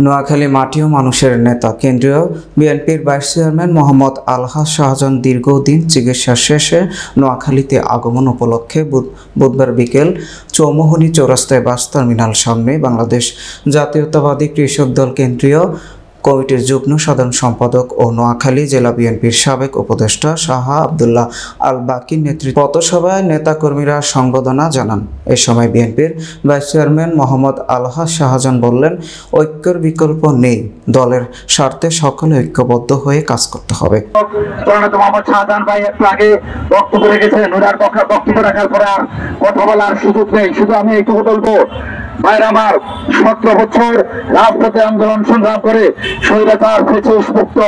নোয়াখালী মাটি ও মানুষের নেতা কেন্দ্রীয় বিএনপির ভাইস চেয়ারম্যান মোহাম্মদ আলহাজ শাহজাহান দীর্ঘদিন চিকিৎসা শেষে নোয়াখালীতে আগমন উপলক্ষে বুধবার বিকেল চৌমুহনী চৌরাস্তায় বাস টার্মিনাল সামনে বাংলাদেশ জাতীয়তাবাদী কৃষক দল কেন্দ্রীয় কমিটির যুগ্ম সাধারণ সম্পাদক ও নোয়াখালী জেলা বিএনপির সাবেক উপদেষ্টা শাহ আব্দুল্লাহ আল বাকির নেতৃত্বে পথসভায় নেতাকর্মীরা সংবর্ধনা জানান। এ সময় বিএনপির ভাইস চেয়ারম্যান মোহাম্মদ আলহাজ শাহজাহান বললেন, ঐক্যের বিকল্প নেই, দলের স্বার্থে সকলে ঐক্যবদ্ধ হয়ে কাজ করতে হবে। মোহাম্মদ শাহজাহান ভাই একটু আগে বক্তব্য রেখেছেন, ওনার বক্তব্য রাখার পরে আর কথা বলার সুযোগ নেই। শুধু আমি এইটুকু বলবো, ভাইরা আমার, 17 বছর রাজপথে আন্দোলন সংগ্রাম করে স্বৈরাচার ফ্যাসিস্ট মুক্ত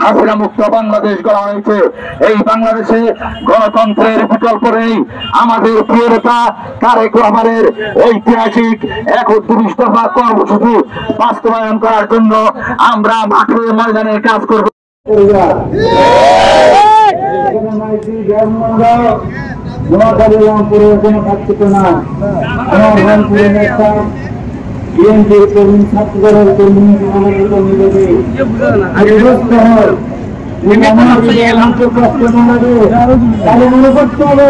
হাসিনা মুক্ত বাংলাদেশ গড়া হয়েছে। এই বাংলাদেশে গণতন্ত্রের বিকল্প নেই। আমাদের প্রিয় নেতা তারেক রহমানের ঐতিহাসিক 31 দফা কর্মসূচি বাস্তবায়ন করার জন্য আমরা মাঠে ময়দানে কাজ করব। নোয়াখালী রংপুরে কোনো থাকতে না, আমার রংপুরের নেতা বিএনপির কর্মী, ছাত্রদলের কর্মী, আমাদের কর্মী দেবে তাহলে মনে করতে হবে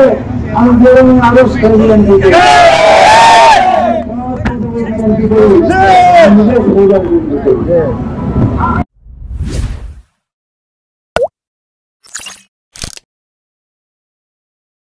আমাদের আরো বিএনপি